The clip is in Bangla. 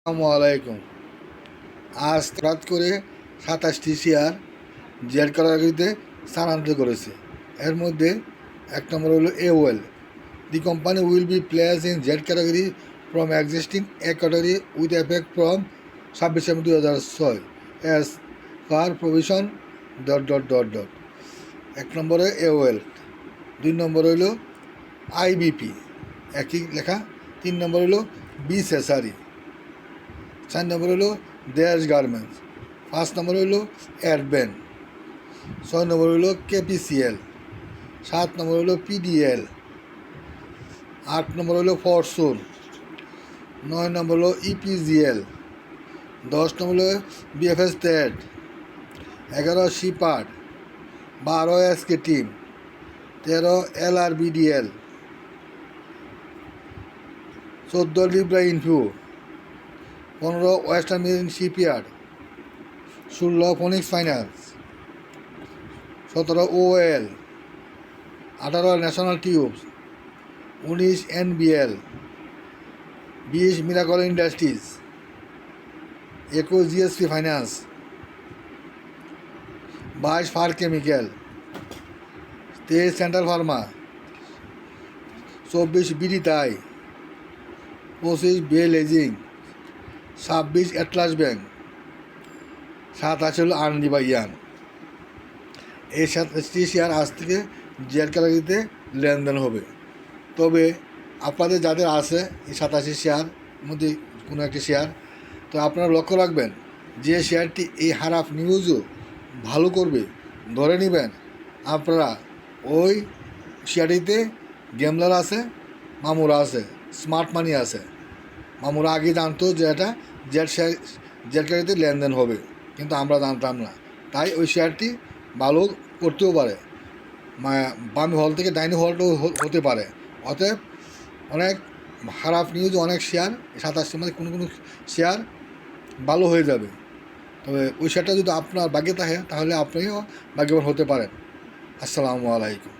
আসসালামু আলাইকুম। আজ রাত করে 27টি শেয়ার জেড ক্যাটাগরিতে স্থানান্তর করেছে। এর মধ্যে এক নম্বর হলো AOL। The company will be place in Z category from existing A category with effect from 26/7/2006 as per provision dot. এক নম্বরে AOL, 2 নম্বর হইল IBP, একই লেখা। 3 নম্বর হলো বিসেসারি, 4 নম্বর হলো দেশ গার্মেন্টস, 5 নম্বর হলো অ্যাডবেন, 6 নম্বর হলো KPCL, 7 নম্বর হলো PDL, 8 নম্বর হলো ফরচুন, 9 নম্বর হলো EPGL, 10 নম্বর হলো BFS Trade, 11 Shepherd, 12 SK Team, 13 LRBDL, 14 Libra Info, 15 Western Marine Shipyard, 16 Phoenix Finance, 17 OL, 18 National Tubes, 19 NBL, 20 Miracle Industries, 21 GSP Finance, 22 Far Chemical, 23 Central Pharma, 24 BD Thai, 25 bell ageing, 26 Atlas bank, 27 হলো আনন্দি বা ইয়ান। এই 27টি শেয়ার আজ থেকে জেড ক্যাটাগরিতে লেনদেন হবে। তবে আপনাদের যাদের আছে এই 87 শেয়ার মধ্যে কোনো একটি শেয়ার, তো আপনারা লক্ষ্য রাখবেন যে শেয়ারটি এই হারাফ নিউজও ভালো করবে ধরে নেবেন, আপনারা ওই শেয়ারটিতে গেমলার আছে, মামুরা আছে, স্মার্ট মানি আছে। মামুরা আগে জানতো যে এটা জেড ক্যাটাগরিতে লেনদেন হবে, কিন্তু আমরা জানতাম না। তাই ওই শেয়ারটি ভালো করতেও পারে, বামে হল থেকে ডাইনি হলটাও হতে পারে। অতএব অনেক খারাপ নিউজ, অনেক শেয়ার 27টার মধ্যে কোনো কোনো শেয়ার ভালো হয়ে যাবে। তবে ওই শেয়ারটা যদি আপনার ভাগ্যে থাকে তাহলে আপনিও ভাগ্যবান হতে পারেন। আসসালামু আলাইকুম।